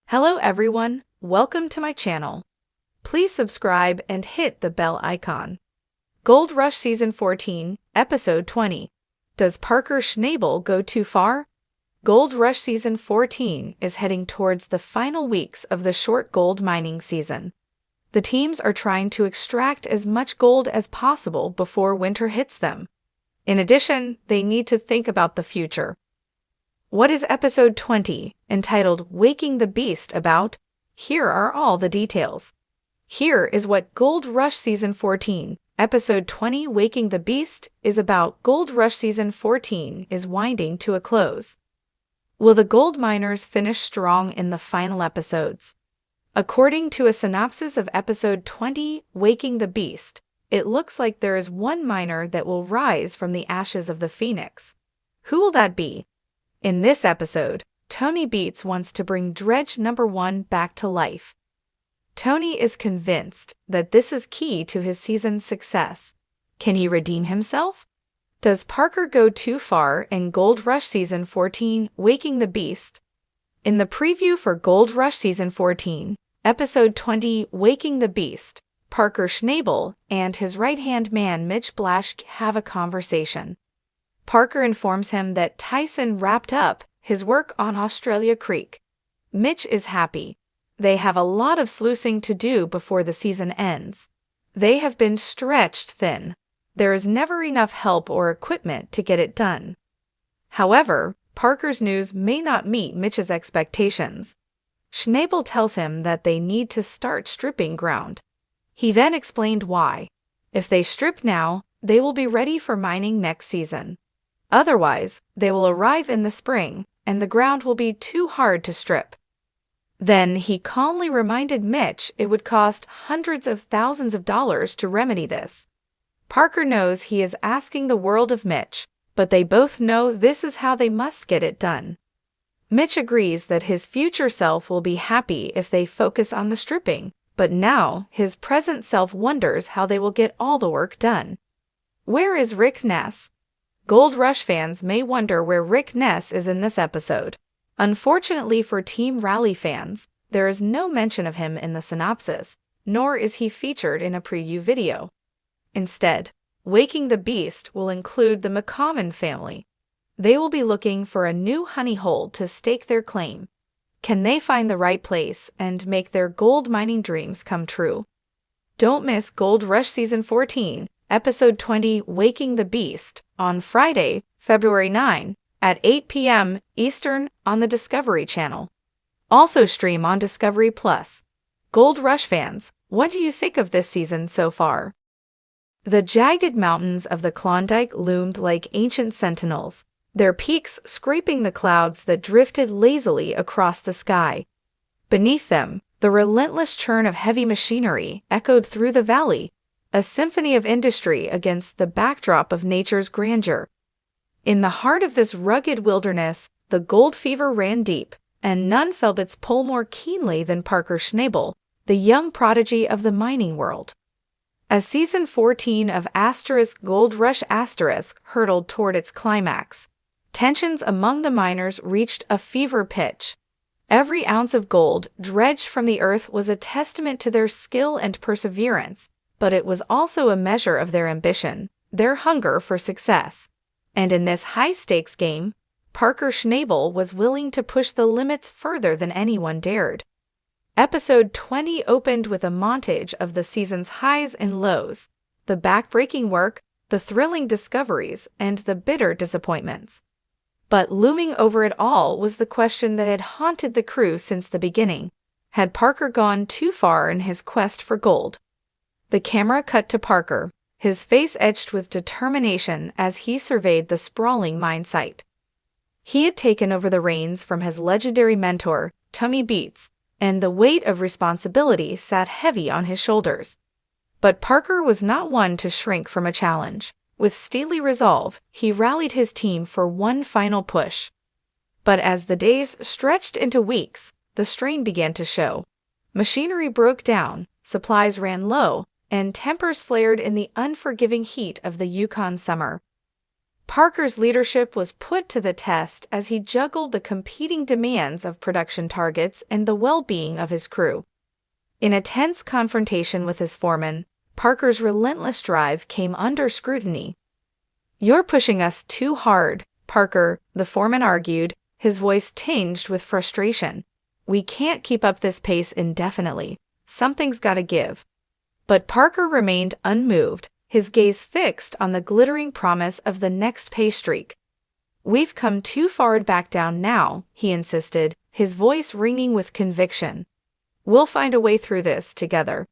Hello everyone, welcome to my channel. Please subscribe and hit the bell icon. Gold Rush Season 14, Episode 20. Does Parker Schnabel go too far? Gold Rush Season 14 is heading towards the final weeks of the short gold mining season. The teams are trying to extract as much gold as possible before winter hits them. In addition, they need to think about the future. What is Episode 20, entitled Waking the Beast, about? Here are all the details. Here is what Gold Rush Season 14, Episode 20, Waking the Beast, is about. Gold Rush Season 14 is winding to a close. Will the gold miners finish strong in the final episodes? According to a synopsis of Episode 20, Waking the Beast, it looks like there is one miner that will rise from the ashes of the phoenix. Who will that be? In this episode, Tony Beats wants to bring Dredge number 1 back to life. Tony is convinced that this is key to his season's success. Can he redeem himself? Does Parker go too far in Gold Rush Season 14, Waking the Beast? In the preview for Gold Rush Season 14, Episode 20, Waking the Beast, Parker Schnabel and his right-hand man Mitch Blasch have a conversation. Parker informs him that Tyson wrapped up his work on Australia Creek. Mitch is happy. They have a lot of sluicing to do before the season ends. They have been stretched thin. There is never enough help or equipment to get it done. However, Parker's news may not meet Mitch's expectations. Schnabel tells him that they need to start stripping ground. He then explained why. If they strip now, they will be ready for mining next season. Otherwise, they will arrive in the spring, and the ground will be too hard to strip. Then he calmly reminded Mitch it would cost hundreds of thousands of dollars to remedy this. Parker knows he is asking the world of Mitch, but they both know this is how they must get it done. Mitch agrees that his future self will be happy if they focus on the stripping, but now his present self wonders how they will get all the work done. Where is Rick Ness? Gold Rush fans may wonder where Rick Ness is in this episode. Unfortunately for Team Rally fans, there is no mention of him in the synopsis, nor is he featured in a preview video. Instead, Waking the Beast will include the McCommon family. They will be looking for a new honey hole to stake their claim. Can they find the right place and make their gold mining dreams come true? Don't miss Gold Rush Season 14, Episode 20, Waking the Beast, on Friday, February 9, at 8 p.m. Eastern on the Discovery Channel. Also stream on Discovery Plus. Gold Rush fans, what do you think of this season so far? The jagged mountains of the Klondike loomed like ancient sentinels, their peaks scraping the clouds that drifted lazily across the sky. Beneath them, the relentless churn of heavy machinery echoed through the valley, a symphony of industry against the backdrop of nature's grandeur. In the heart of this rugged wilderness, the gold fever ran deep, and none felt its pull more keenly than Parker Schnabel, the young prodigy of the mining world. As Season 14 of Gold Rush hurtled toward its climax, tensions among the miners reached a fever pitch. Every ounce of gold dredged from the earth was a testament to their skill and perseverance, but it was also a measure of their ambition, their hunger for success. And in this high-stakes game, Parker Schnabel was willing to push the limits further than anyone dared. Episode 20 opened with a montage of the season's highs and lows, the back-breaking work, the thrilling discoveries, and the bitter disappointments. But looming over it all was the question that had haunted the crew since the beginning. Had Parker gone too far in his quest for gold? The camera cut to Parker, his face etched with determination as he surveyed the sprawling mine site. He had taken over the reins from his legendary mentor, Tony Beats, and the weight of responsibility sat heavy on his shoulders. But Parker was not one to shrink from a challenge. With steely resolve, he rallied his team for one final push. But as the days stretched into weeks, the strain began to show. Machinery broke down, supplies ran low, and tempers flared in the unforgiving heat of the Yukon summer. Parker's leadership was put to the test as he juggled the competing demands of production targets and the well-being of his crew. In a tense confrontation with his foreman, Parker's relentless drive came under scrutiny. "You're pushing us too hard, Parker," the foreman argued, his voice tinged with frustration. "We can't keep up this pace indefinitely. Something's gotta give." But Parker remained unmoved, his gaze fixed on the glittering promise of the next pay streak. "We've come too far to back down now," he insisted, his voice ringing with conviction. "We'll find a way through this together."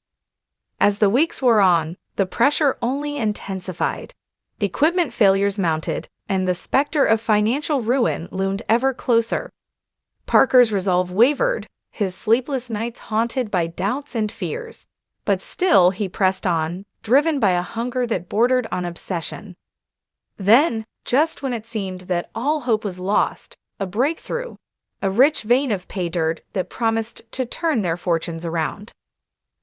As the weeks wore on, the pressure only intensified. Equipment failures mounted, and the specter of financial ruin loomed ever closer. Parker's resolve wavered, his sleepless nights haunted by doubts and fears. But still he pressed on, driven by a hunger that bordered on obsession. Then, just when it seemed that all hope was lost, a breakthrough, a rich vein of pay dirt that promised to turn their fortunes around.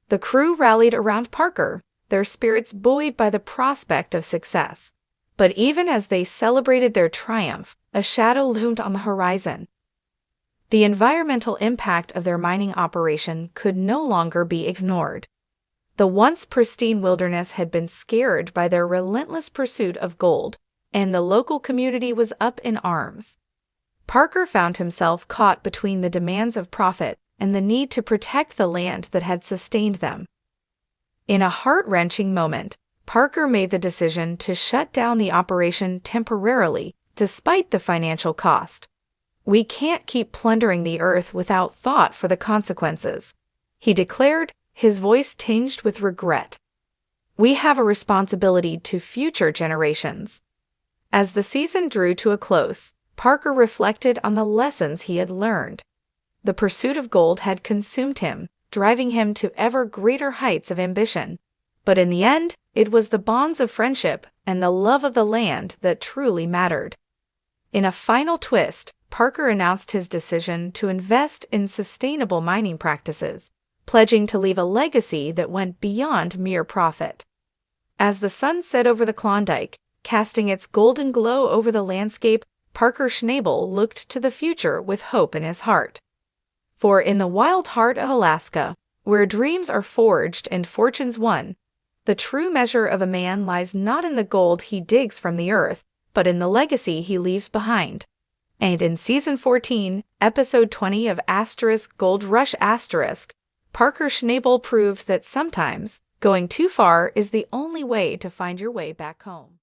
The crew rallied around Parker, their spirits buoyed by the prospect of success. But even as they celebrated their triumph, a shadow loomed on the horizon. The environmental impact of their mining operation could no longer be ignored. The once pristine wilderness had been scarred by their relentless pursuit of gold, and the local community was up in arms. Parker found himself caught between the demands of profit and the need to protect the land that had sustained them. In a heart-wrenching moment, Parker made the decision to shut down the operation temporarily, despite the financial cost. "We can't keep plundering the earth without thought for the consequences," he declared, his voice tinged with regret. "We have a responsibility to future generations." As the season drew to a close, Parker reflected on the lessons he had learned. The pursuit of gold had consumed him, driving him to ever greater heights of ambition. But in the end, it was the bonds of friendship and the love of the land that truly mattered. In a final twist, Parker announced his decision to invest in sustainable mining practices, pledging to leave a legacy that went beyond mere profit. As the sun set over the Klondike, casting its golden glow over the landscape, Parker Schnabel looked to the future with hope in his heart. For in the wild heart of Alaska, where dreams are forged and fortunes won, the true measure of a man lies not in the gold he digs from the earth, but in the legacy he leaves behind. And in Season 14, Episode 20 of Gold Rush *, Parker Schnabel proved that sometimes going too far is the only way to find your way back home.